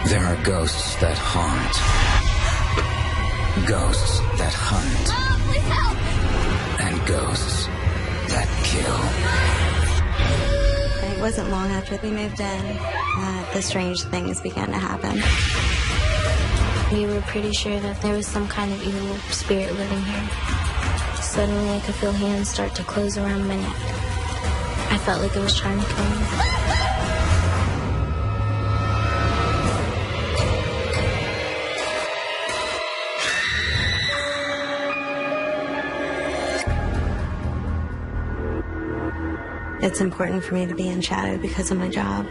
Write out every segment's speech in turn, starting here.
There are ghosts that haunt. Ghosts that hunt. Please help! And ghosts that kill. It wasn't long after we moved in that the strange things began to happen. We were pretty sure that there was some kind of evil spirit living here. Suddenly I could feel hands start to close around my neck. I felt like it was trying to kill me. It's important for me to be in shadow because of my job.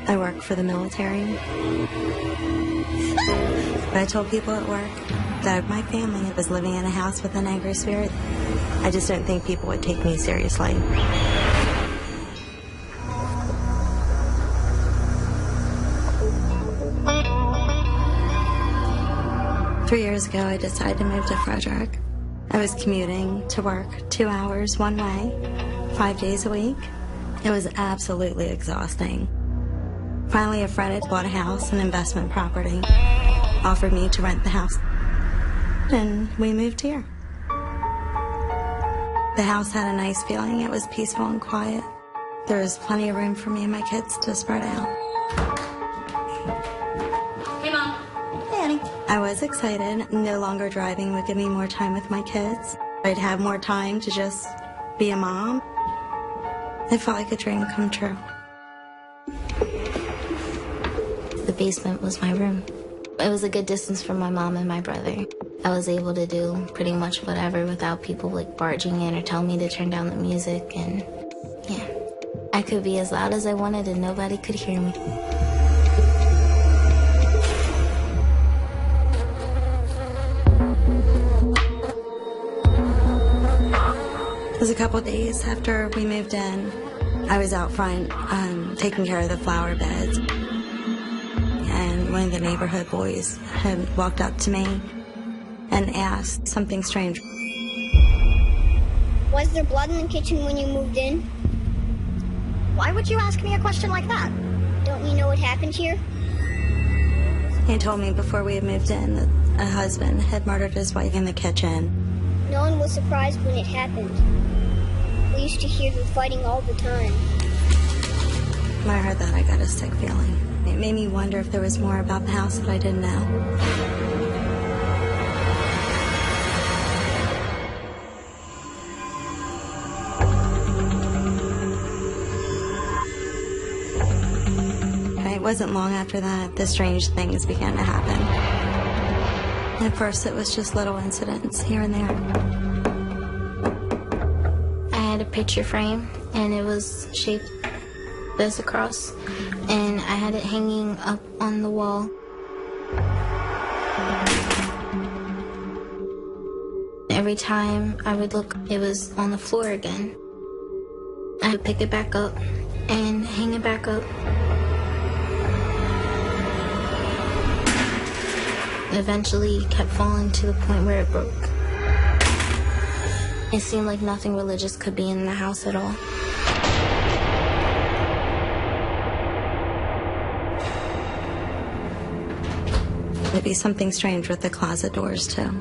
I work for the military. But I told people at work that my family was living in a house with an angry spirit. I just don't think people would take me seriously. 3 years ago, I decided to move to Frederick. I was commuting to work 2 hours one way, 5 days a week. It was absolutely exhausting. Finally, a friend had bought a house, an investment property, offered me to rent the house, and we moved here. The house had a nice feeling. It was peaceful and quiet. There was plenty of room for me and my kids to spread out. Hey, Mom. Hey, Annie. I was excited. No longer driving would give me more time with my kids. I'd have more time to just be a mom. It felt like a dream come true. The basement was my room. It was a good distance from my mom and my brother. I was able to do pretty much whatever without people like barging in or telling me to turn down the music, and yeah. I could be as loud as I wanted and nobody could hear me. It was a couple days after we moved in. I was out front taking care of the flower beds. And one of the neighborhood boys had walked up to me and asked something strange. Was there blood in the kitchen when you moved in? Why would you ask me a question like that? Don't you know what happened here? He told me before we had moved in that a husband had murdered his wife in the kitchen. No one was surprised when it happened. We used to hear them fighting all the time. When I heard that, I got a sick feeling. It made me wonder if there was more about the house that I didn't know. It wasn't long after that the strange things began to happen. At first, it was just little incidents here and there. I had a picture frame and it was shaped as a cross, and I had it hanging up on the wall. Every time I would look, it was on the floor again. I would pick it back up and hang it back up. Eventually, it kept falling to the point where it broke. It seemed like nothing religious could be in the house at all. There'd be something strange with the closet doors, too.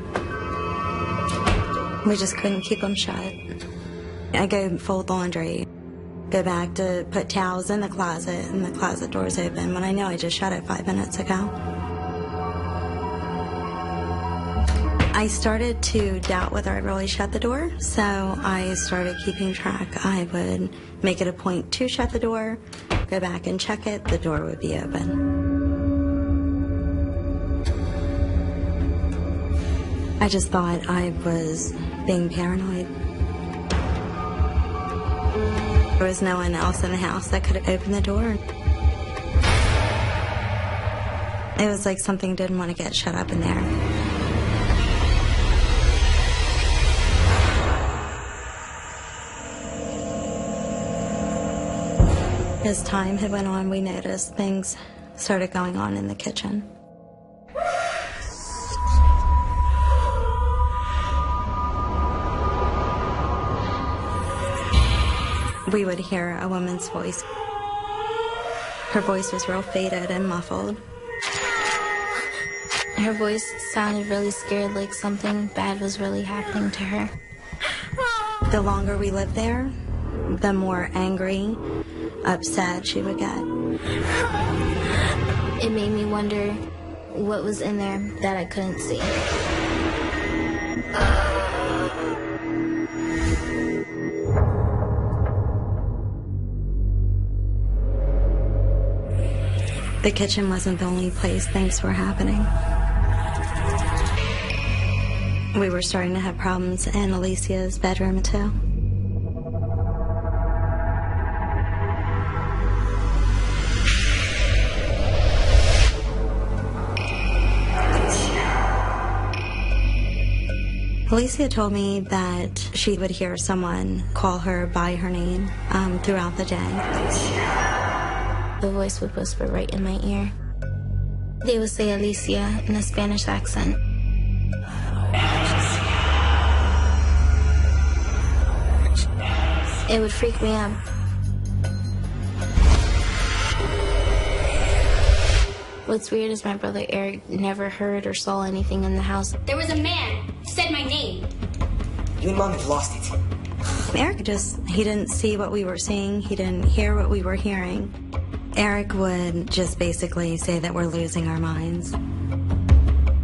We just couldn't keep them shut. I go fold laundry, go back to put towels in the closet, and the closet door's open when I know I just shut it 5 minutes ago. I started to doubt whether I really shut the door, so I started keeping track. I would make it a point to shut the door, go back and check it, the door would be open. I just thought I was being paranoid. There was no one else in the house that could open the door. It was like something didn't want to get shut up in there. As time had went on, we noticed things started going on in the kitchen. We would hear a woman's voice. Her voice was real faded and muffled. Her voice sounded really scared, like something bad was really happening to her. The longer we lived there, the more angry, upset she would get. It made me wonder what was in there that I couldn't see. The kitchen wasn't the only place things were happening. We were starting to have problems in Alicia's bedroom, too. Alicia told me that she would hear someone call her by her name throughout the day. The voice would whisper right in my ear. They would say Alicia in a Spanish accent. It would freak me out. What's weird is my brother Eric never heard or saw anything in the house. There was a man who said my name. You and Mom have lost it. Eric he didn't see what we were seeing. He didn't hear what we were hearing. Eric would just basically say that we're losing our minds.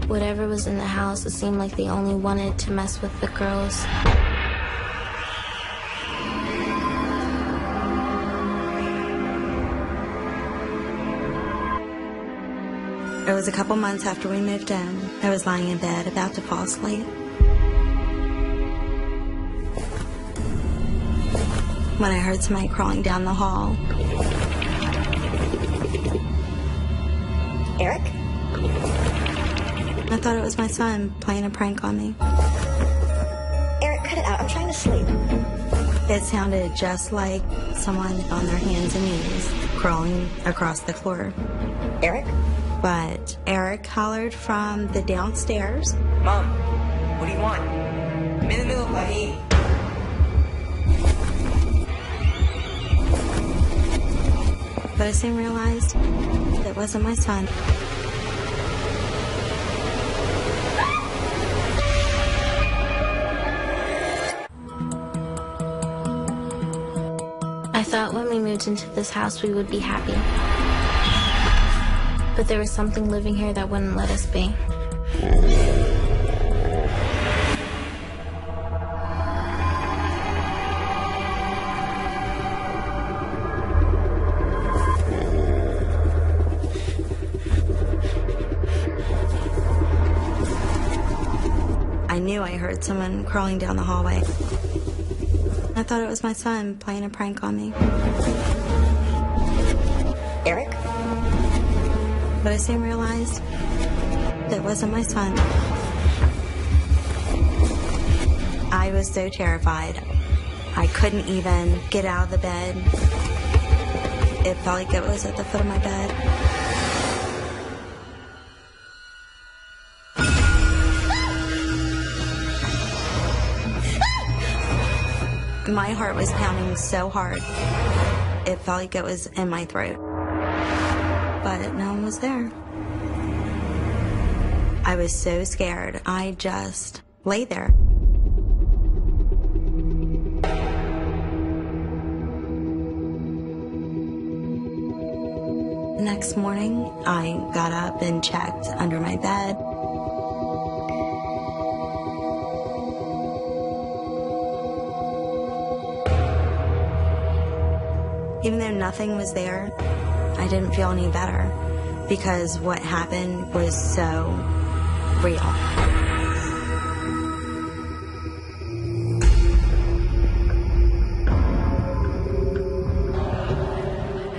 Whatever was in the house, it seemed like they only wanted to mess with the girls. It was a couple months after we moved in. I was lying in bed about to fall asleep when I heard somebody crawling down the hall. Eric? I thought it was my son playing a prank on me. Eric, cut it out. I'm trying to sleep. It sounded just like someone on their hands and knees crawling across the floor. Eric? But Eric hollered from the downstairs. Mom, what do you want? I'm in the middle of my But I soon realized it wasn't my son. I thought when we moved into this house we would be happy. But there was something living here that wouldn't let us be. I knew I heard someone crawling down the hallway. I thought it was my son playing a prank on me. Eric? But I soon realized it wasn't my son. I was so terrified. I couldn't even get out of the bed. It felt like it was at the foot of my bed. My heart was pounding so hard, it felt like it was in my throat. But no one was there. I was so scared, I just lay there. The next morning, I got up and checked under my bed. Even though nothing was there, I didn't feel any better because what happened was so real.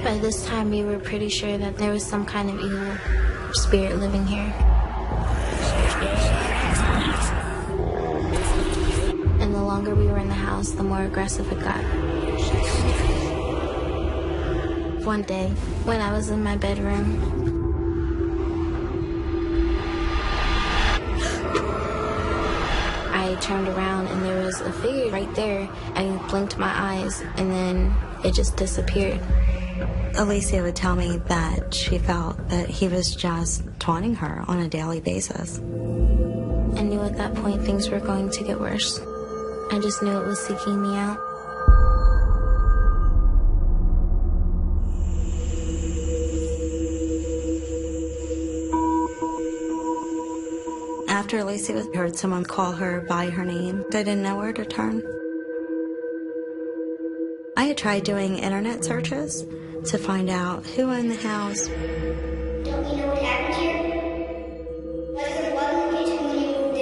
By this time, we were pretty sure that there was some kind of evil spirit living here. And the longer we were in the house, the more aggressive it got. One day, when I was in my bedroom, I turned around and there was a figure right there. I blinked my eyes and then it just disappeared. Alicia would tell me that she felt that he was just taunting her on a daily basis. I knew at that point things were going to get worse. I just knew it was seeking me out. After Alicia heard someone call her by her name, I didn't know where to turn. I had tried doing internet searches to find out who owned the house. Don't you know what happened here? Was there blood in the kitchen when you moved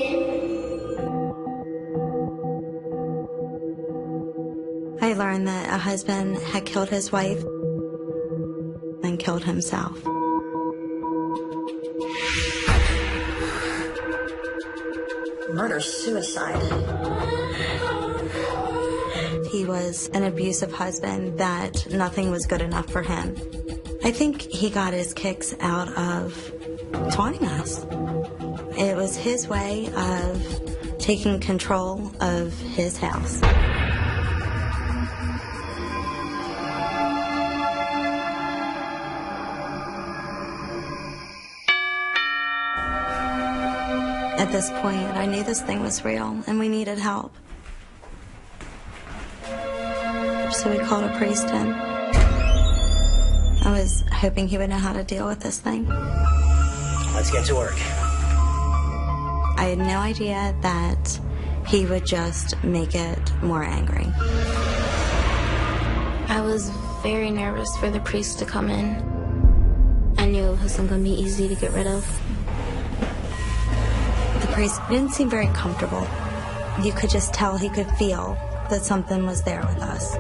in? I learned that a husband had killed his wife and killed himself. Murder-suicide. He was an abusive husband that nothing was good enough for him. I think he got his kicks out of taunting us. It was his way of taking control of his house. At this point, I knew this thing was real and we needed help. So we called a priest in. I was hoping he would know how to deal with this thing. Let's get to work. I had no idea that he would just make it more angry. I was very nervous for the priest to come in. I knew it wasn't going to be easy to get rid of. The priest didn't seem very comfortable. You could just tell he could feel that something was there with us.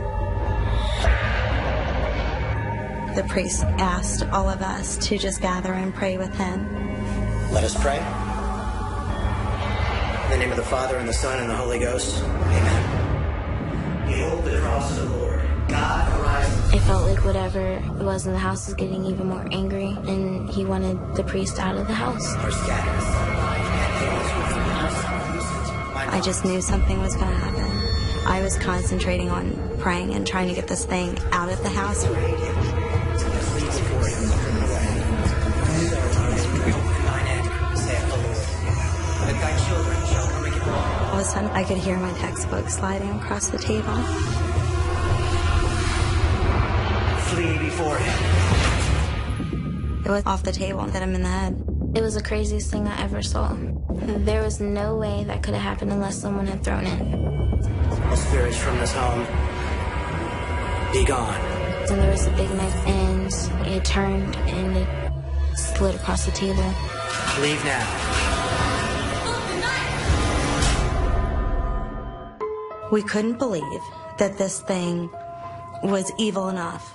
The priest asked all of us to just gather and pray with him. Let us pray. In the name of the Father, and the Son, and the Holy Ghost. Amen. Behold the cross of the Lord. God arises. It felt like whatever it was in the house was getting even more angry, and he wanted the priest out of the house. Are scattered. I just knew something was going to happen. I was concentrating on praying and trying to get this thing out of the house. All of a sudden, I could hear my textbook sliding across the table. Flee before him. It was off the table and hit him in the head. It was the craziest thing I ever saw. There was no way that could have happened unless someone had thrown it. All spirits from this home, be gone. And there was a big knife, and it turned and it slid across the table. Leave now. We couldn't believe that this thing was evil enough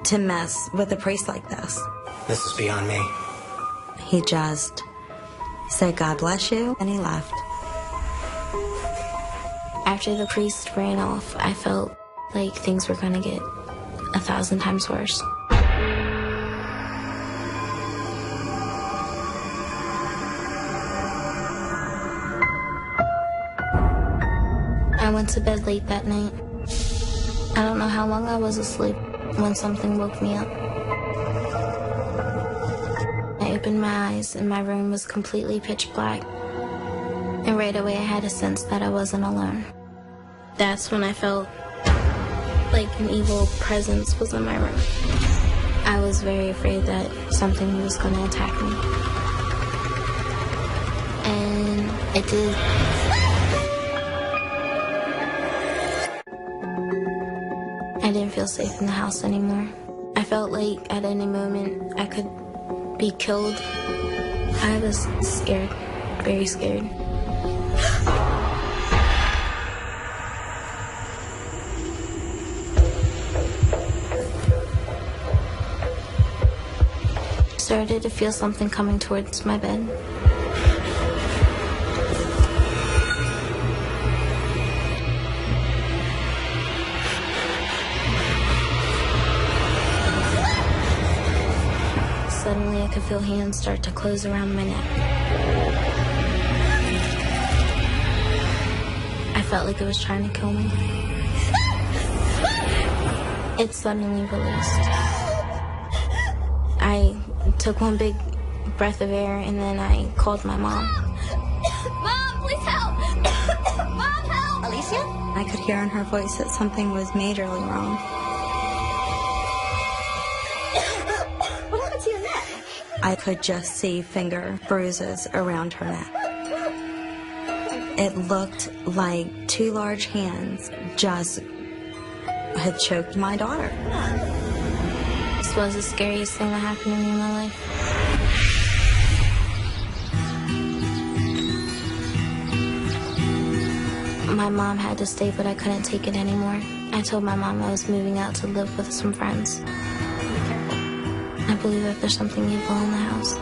to mess with a priest like this. This is beyond me. He just said, "God bless you," and he left. After the priest ran off, I felt like things were going to get 1,000 times worse. I went to bed late that night. I don't know how long I was asleep when something woke me up. I opened my eyes and my room was completely pitch black. And right away I had a sense that I wasn't alone. That's when I felt like an evil presence was in my room. I was very afraid that something was going to attack me. And it did. I didn't feel safe in the house anymore. I felt like at any moment I could be killed. I was scared, very scared. Started to feel something coming towards my bed. Suddenly I could feel hands start to close around my neck. I felt like it was trying to kill me. It suddenly released. took one big breath of air, and then I called my mom. Mom, please help! Mom, help! Alicia? I could hear in her voice that something was majorly wrong. What happened to your neck? I could just see finger bruises around her neck. It looked like two large hands just had choked my daughter. This was the scariest thing that happened to me in my life. My mom had to stay, but I couldn't take it anymore. I told my mom I was moving out to live with some friends. I believe that there's something evil in the house.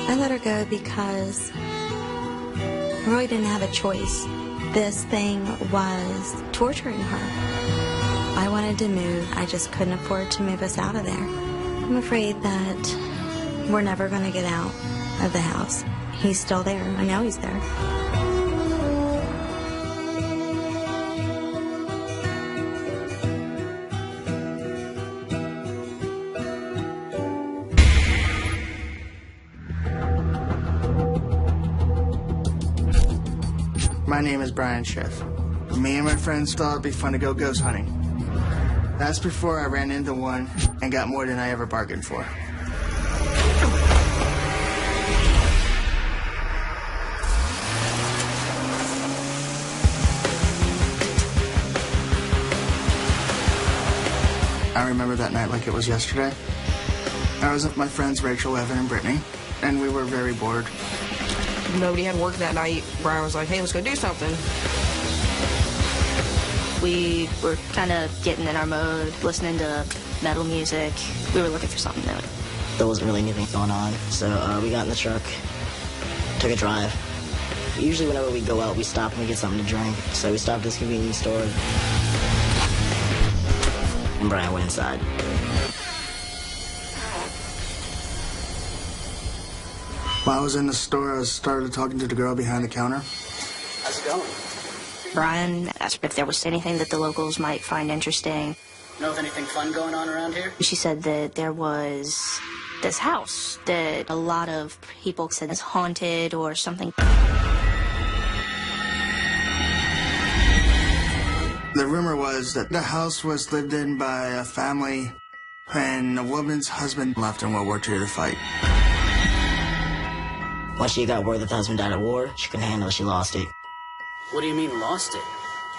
I let her go because I really didn't have a choice. This thing was torturing her. I wanted to move. I just couldn't afford to move us out of there. I'm afraid that we're never going to get out of the house. He's still there. I know he's there. My name is Brian Schiff. Me and my friends thought it'd be fun to go ghost hunting. That's before I ran into one and got more than I ever bargained for. I remember that night like it was yesterday. I was with my friends Rachel, Evan, and Brittany, and we were very bored. Nobody had work that night. Brian was like, hey, let's go do something. We were kind of getting in our mode, listening to metal music. We were looking for something new. There wasn't really anything going on, so we got in the truck, took a drive. Usually whenever we go out, we stop and we get something to drink. So we stopped at this convenience store, and Brian went inside. While I was in the store, I started talking to the girl behind the counter. How's it going? Brian asked if there was anything that the locals might find interesting. Know of anything fun going on around here? She said that there was this house that a lot of people said is haunted or something. The rumor was that the house was lived in by a family when a woman's husband left in World War II to fight. Once she got word that the husband died at war, she couldn't handle it, she lost it. What do you mean, lost it?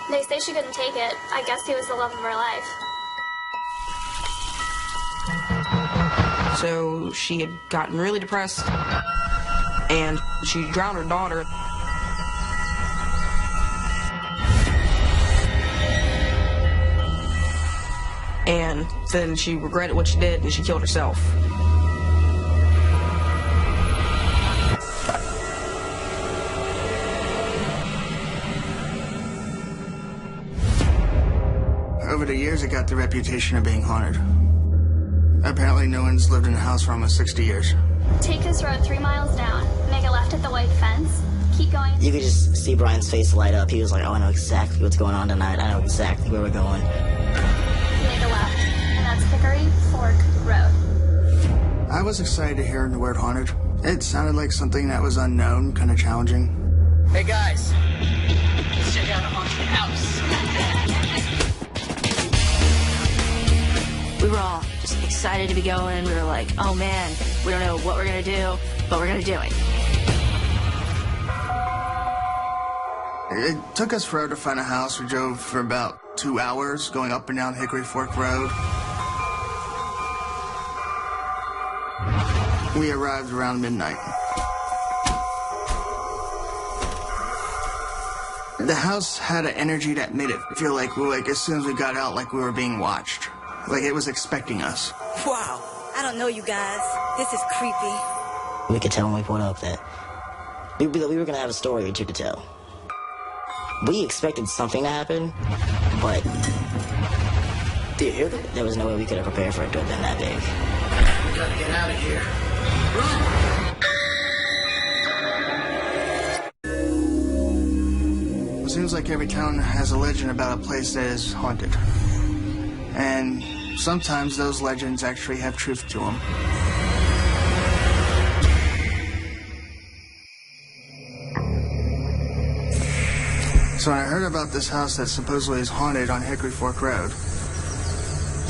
They say she couldn't take it. I guess he was the love of her life. So she had gotten really depressed, and she drowned her daughter. And then she regretted what she did, and she killed herself. Over the years, it got the reputation of being haunted. Apparently, no one's lived in a house for almost 60 years. Take this road 3 miles down, make a left at the white fence, keep going. You could just see Brian's face light up. He was like, oh, I know exactly what's going on tonight. I know exactly where we're going. Make a left, and that's Hickory Fork Road. I was excited to hear the word haunted. It sounded like something that was unknown, kind of challenging. Hey, guys. Let's check out a haunted house. We were all just excited to be going. We were like, oh man, we don't know what we're gonna do, but we're gonna do it. It took us forever to find a house. We drove for about 2 hours going up and down Hickory Fork Road. We arrived around midnight. The house had an energy that made it feel like as soon as we got out, like we were being watched. Like it was expecting us. Wow. I don't know you guys. This is creepy. We could tell when we pulled up that we were going to have a story or two to tell. We expected something to happen, but Do you hear that? there was no way we could have prepared for it to have been that big. We gotta get out of here. Run! It seems like every town has a legend about a place that is haunted. And sometimes those legends actually have truth to them. So I heard about this house that supposedly is haunted on Hickory Fork Road.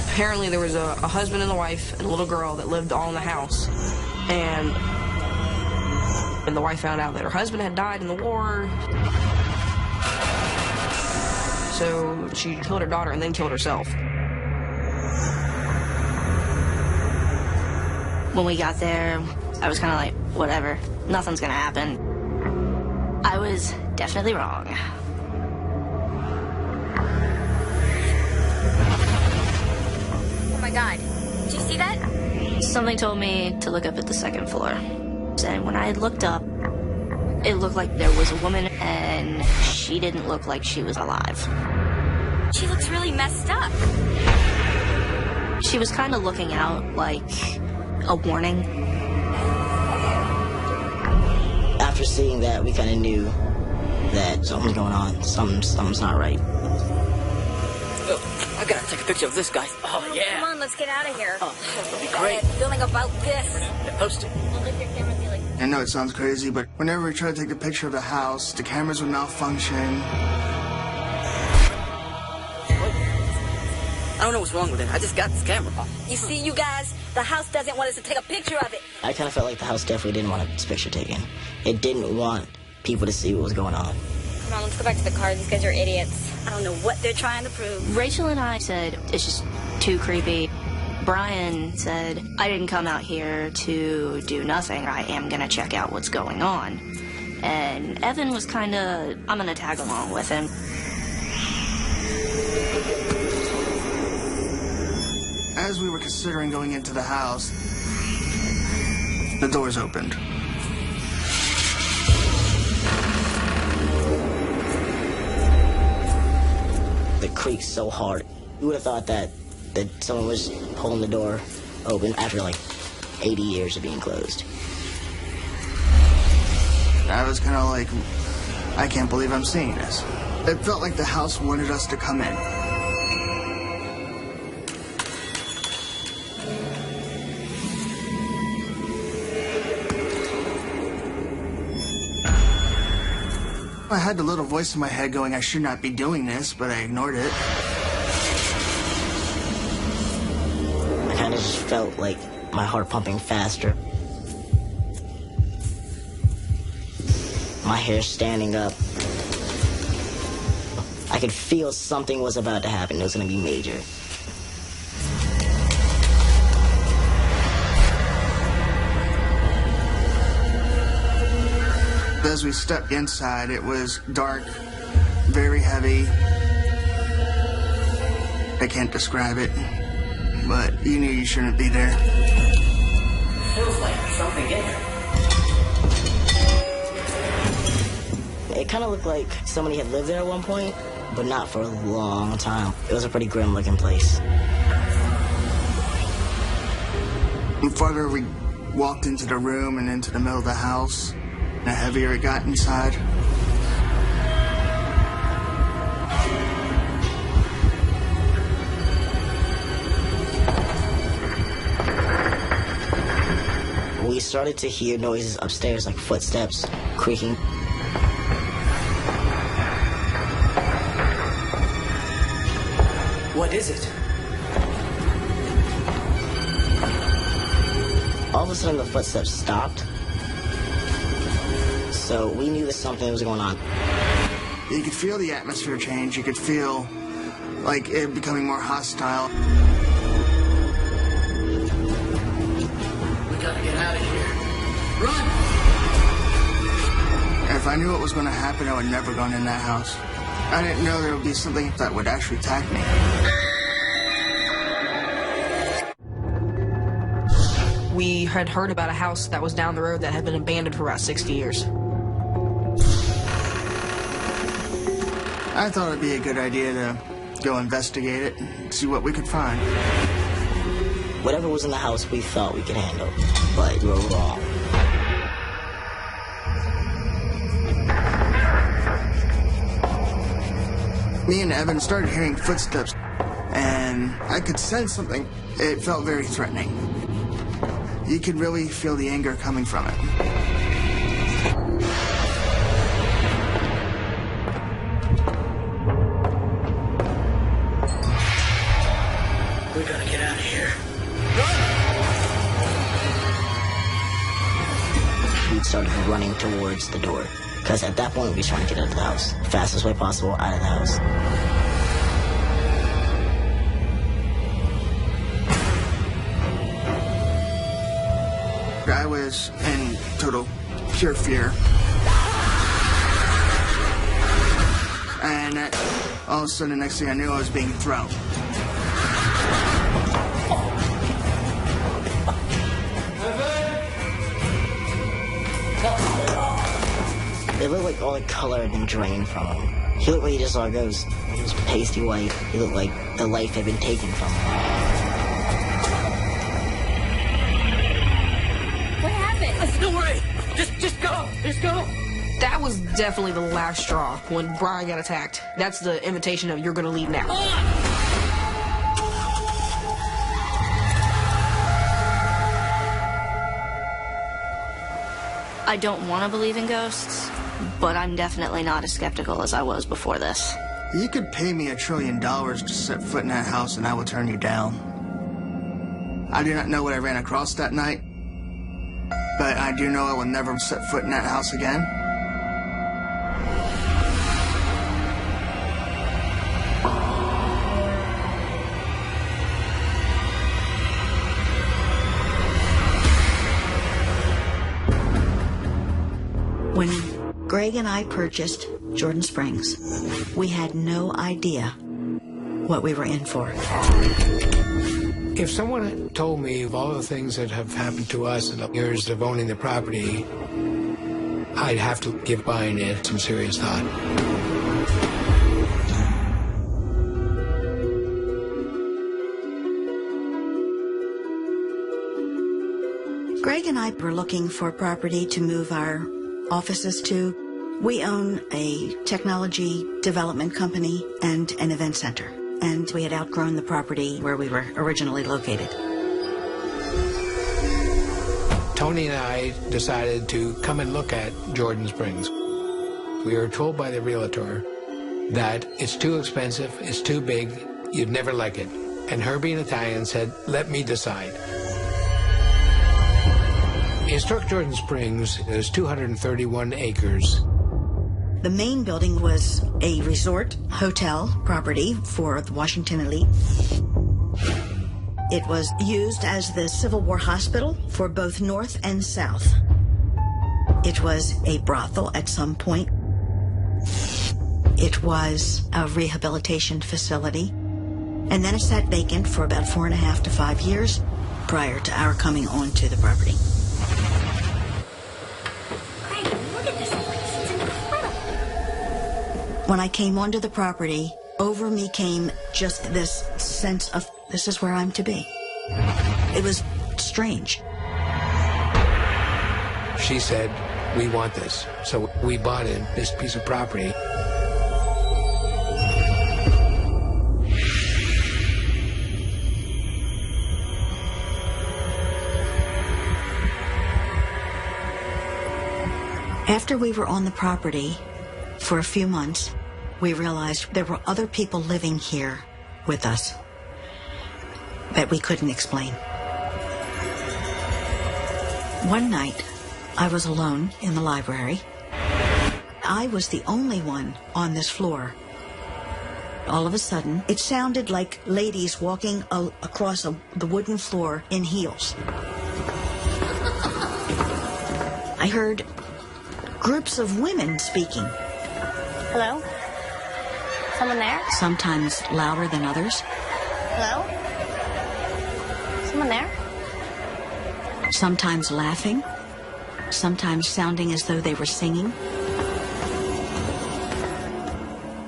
Apparently there was a husband and a wife and a little girl that lived all in the house. And the wife found out that her husband had died in the war. So she killed her daughter and then killed herself. When we got there, I was kind of like, whatever, nothing's gonna happen. I was definitely wrong. Oh my god. Did you see that? Something told me to look up at the second floor. And when I looked up, it looked like there was a woman, and she didn't look like she was alive. She looks really messed up. She was kind of looking out like a warning. After seeing that, we kind of knew that something's going on. Something's not right. Oh, I gotta take a picture of this guy. Oh, yeah. Come on, let's get out of here. Oh, that'll be great. Feeling about this. Yeah, post it. We'll leave your camera and be like... I know it sounds crazy, but whenever we try to take a picture of the house, the cameras would malfunction. I don't know what's wrong with it. I just got this camera. You see, you guys, the house doesn't want us to take a picture of it. I kind of felt like the house definitely didn't want its picture taken. It didn't want people to see what was going on. Come on, let's go back to the car. These guys are idiots. I don't know what they're trying to prove. Rachel and I said, it's just too creepy. Brian said, I didn't come out here to do nothing. I am going to check out what's going on. And Evan was kind of, I'm going to tag along with him. As we were considering going into the house, the doors opened. The creaked so hard. You would have thought that someone was pulling the door open after like 80 years of being closed. I was kind of like, I can't believe I'm seeing this. It felt like the house wanted us to come in. I had the little voice in my head going, I should not be doing this, but I ignored it. I kind of just felt like my heart pumping faster. My hair standing up. I could feel something was about to happen. It was going to be major. As we stepped inside, it was dark, very heavy. I can't describe it, but you knew you shouldn't be there. Feels like something in here. It kind of looked like somebody had lived there at one point, but not for a long time. It was a pretty grim looking place. The farther we walked into the room and into the middle of the house, the heavier it got inside. We started to hear noises upstairs, like footsteps, creaking. What is it? All of a sudden, the footsteps stopped. So we knew that something was going on. You could feel the atmosphere change. You could feel like it becoming more hostile. We gotta get out of here. Run! If I knew what was going to happen, I would never gone in that house. I didn't know there would be something that would actually attack me. We had heard about a house that was down the road that had been abandoned for about 60 years. I thought it'd be a good idea to go investigate it and see what we could find. Whatever was in the house, we thought we could handle, but we were wrong. Me and Evan started hearing footsteps, and I could sense something. It felt very threatening. You could really feel the anger coming from it. started running towards the door. Because at that point, we were trying to get out of the house. Fastest way possible, out of the house. I was in total pure fear. And all of a sudden, the next thing I knew, I was being thrown. It looked like all the color had been drained from him. He looked like he just saw a ghost. He was pasty white. He looked like the life had been taken from him. What happened? Don't worry. Just go. Just go. That was definitely the last straw when Brian got attacked. That's the invitation of you're gonna leave now. I don't want to believe in ghosts, but I'm definitely not as skeptical as I was before this. You could pay me $1 trillion to set foot in that house and I will turn you down. I do not know what I ran across that night, but I do know I will never set foot in that house again. When Greg and I purchased Jordan Springs, we had no idea what we were in for. If someone told me of all the things that have happened to us in the years of owning the property, I'd have to give buying it some serious thought. Greg and I were looking for property to move our offices to. We own a technology development company and an event center, and we had outgrown the property where we were originally located. Tony and I decided to come and look at Jordan Springs. We were told by the realtor that it's too expensive, it's too big, you'd never like it. And her being Italian said, let me decide. In struck Jordan Springs, there's 231 acres. The main building was a resort hotel property for the Washington elite. It was used as the Civil War hospital for both North and South. It was a brothel at some point. It was a rehabilitation facility. And then it sat vacant for about 4.5 to 5 years prior to our coming onto the property. When I came onto the property, over me came just this sense of, this is where I'm to be. It was strange. She said, we want this. So we bought in this piece of property. After we were on the property for a few months, we realized there were other people living here with us that we couldn't explain. One night, I was alone in the library. I was the only one on this floor. All of a sudden, it sounded like ladies walking across the wooden floor in heels. I heard groups of women speaking. Hello? Someone there? Sometimes louder than others. Hello? Someone there? Sometimes laughing. Sometimes sounding as though they were singing.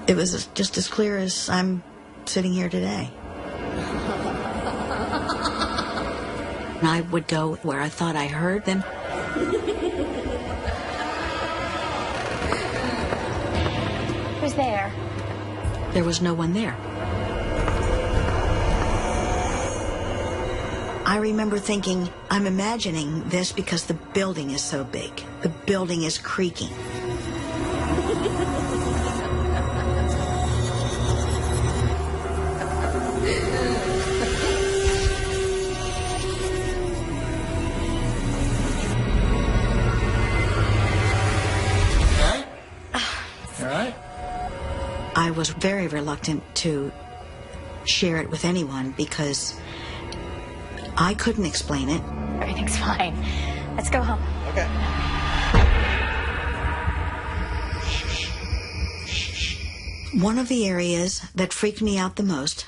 It was just as clear as I'm sitting here today. And I would go where I thought I heard them. Who's there? There was no one there. I remember thinking, I'm imagining this because the building is so big. The building is creaking. I was very reluctant to share it with anyone because I couldn't explain it. Everything's fine. Let's go home. Okay. One of the areas that freaked me out the most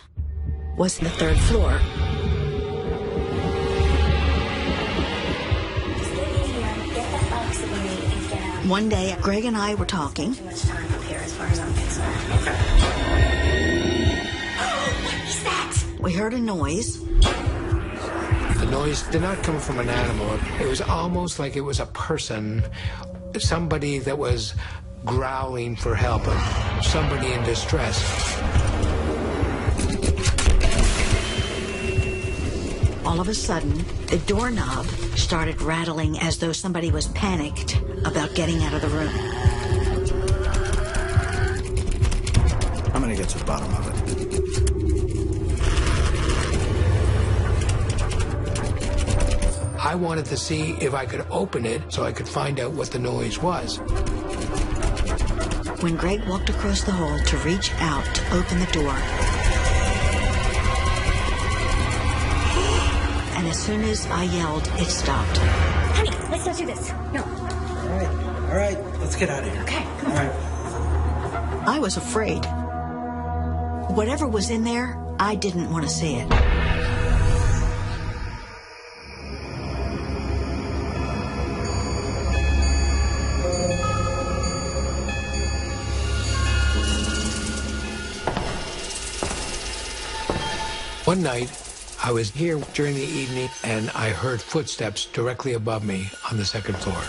was the third floor. One day, Greg and I were talking. Too much time up here as far as I'm concerned. Okay. What is that? We heard a noise. The noise did not come from an animal. It was almost like it was a person, somebody that was growling for help, somebody in distress. All of a sudden, the doorknob started rattling as though somebody was panicked about getting out of the room. I'm gonna get to the bottom of it. I wanted to see if I could open it so I could find out what the noise was. When Greg walked across the hall to reach out to open the door, and as soon as I yelled, it stopped. Honey, let's not do this. No. All right, let's get out of here. Okay, come on. All right. I was afraid. Whatever was in there, I didn't want to see it. One night, I was here during the evening, and I heard footsteps directly above me on the second floor.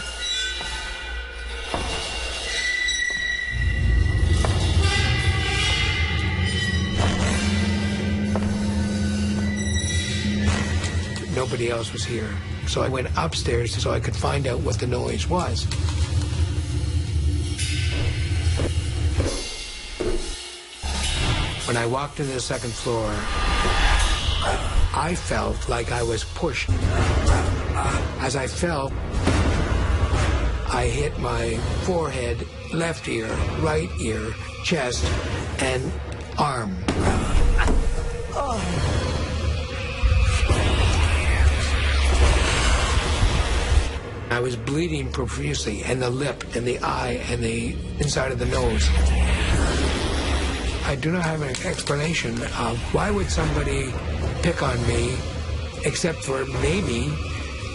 Nobody else was here, so I went upstairs so I could find out what the noise was. When I walked into the second floor, I felt like I was pushed. As I fell, I hit my forehead, left ear, right ear, chest, and arm. I was bleeding profusely, and the lip, and the eye, and the inside of the nose. I do not have an explanation of why would somebody pick on me, except for maybe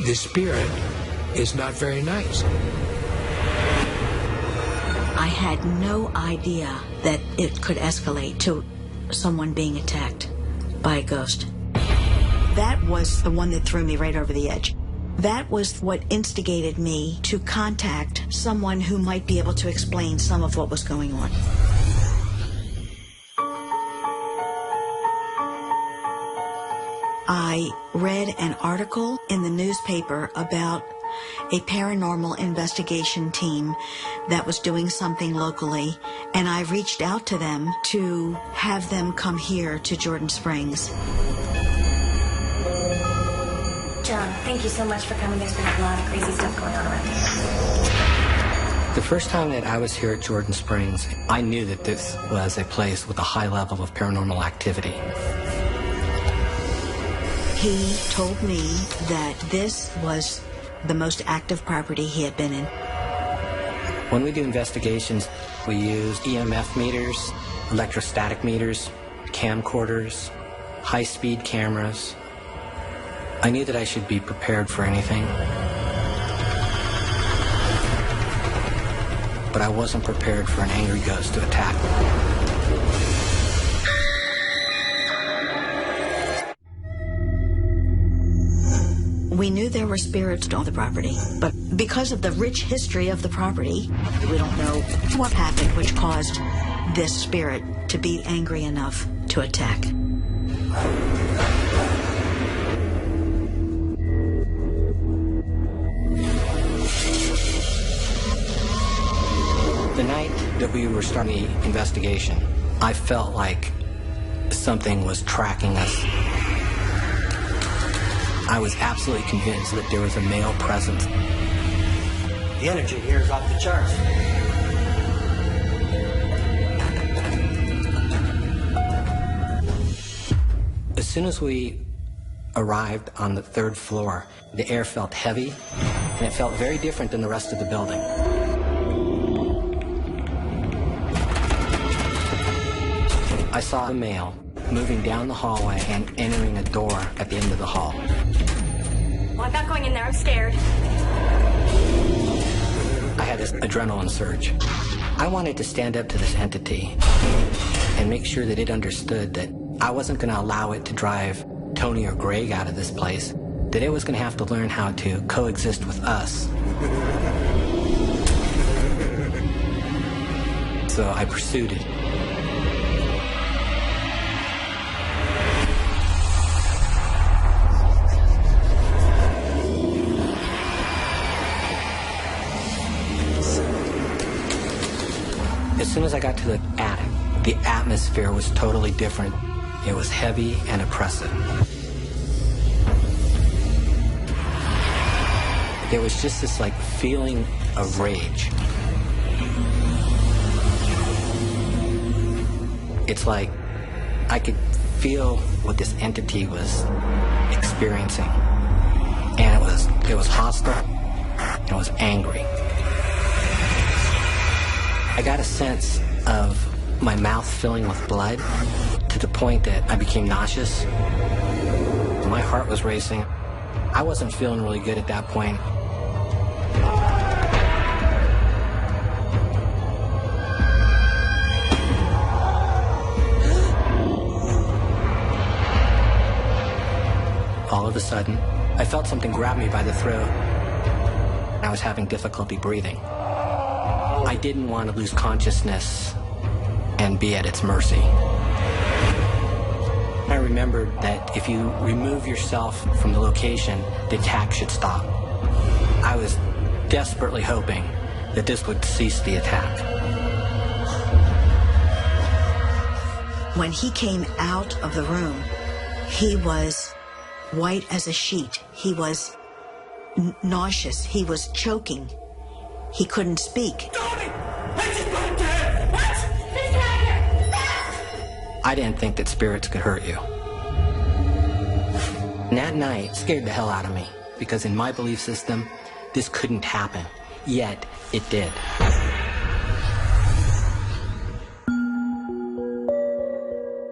the spirit is not very nice. I had no idea that it could escalate to someone being attacked by a ghost. That was the one that threw me right over the edge. That was what instigated me to contact someone who might be able to explain some of what was going on. I read an article in the newspaper about a paranormal investigation team that was doing something locally, and I reached out to them to have them come here to Jordan Springs. John, thank you so much for coming. There's been a lot of crazy stuff going on around here. The first time that I was here at Jordan Springs, I knew that this was a place with a high level of paranormal activity. He told me that this was the most active property he had been in. When we do investigations, we use EMF meters, electrostatic meters, camcorders, high-speed cameras. I knew that I should be prepared for anything, but I wasn't prepared for an angry ghost to attack me. We knew there were spirits on the property, but because of the rich history of the property, we don't know what happened which caused this spirit to be angry enough to attack. The night that we were starting the investigation, I felt like something was tracking us. I was absolutely convinced that there was a male presence. The energy here is off the charts. soon as we arrived on the 3rd floor, the air felt heavy, and it felt very different than the rest of the building. I saw a male moving down the hallway and entering a door at the end of the hall. Well, I'm not going in there. I'm scared. I had this adrenaline surge. I wanted to stand up to this entity and make sure that it understood that I wasn't going to allow it to drive Tony or Greg out of this place, that it was going to have to learn how to coexist with us. So I pursued it. As soon as I got to the attic, the atmosphere was totally different. It was heavy and oppressive. There was just this like feeling of rage. It's like I could feel what this entity was experiencing. And it was hostile, and it was angry. I got a sense of my mouth filling with blood to the point that I became nauseous. My heart was racing. I wasn't feeling really good at that point. All of a sudden, I felt something grab me by the throat. I was having difficulty breathing. I didn't want to lose consciousness and be at its mercy. I remembered that if you remove yourself from the location, the attack should stop. I was desperately hoping that this would cease the attack. When he came out of the room, he was white as a sheet. He was nauseous. He was choking. He couldn't speak. I didn't think that spirits could hurt you. And that night scared the hell out of me, because in my belief system, this couldn't happen. Yet, it did.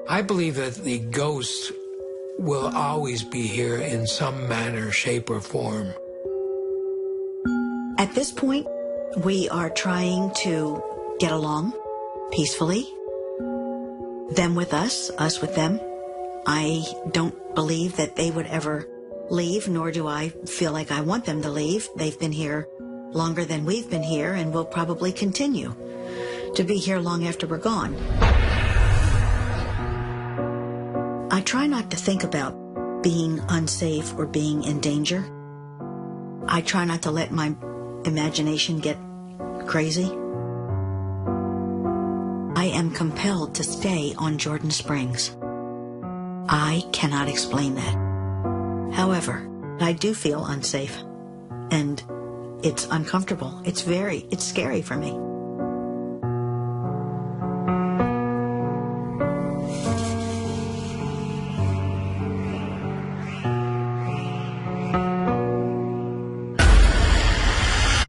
I believe that the ghosts will always be here in some manner, shape, or form. At this point, we are trying to get along peacefully. Them with us with them. I don't believe that they would ever leave, nor do I feel like I want them to leave. They've been here longer than we've been here and will probably continue to be here long after we're gone. I try not to think about being unsafe or being in danger. I try not to let my imagination get crazy. I am compelled to stay on Jordan Springs. I cannot explain that. However, I do feel unsafe, and it's uncomfortable. It's scary for me.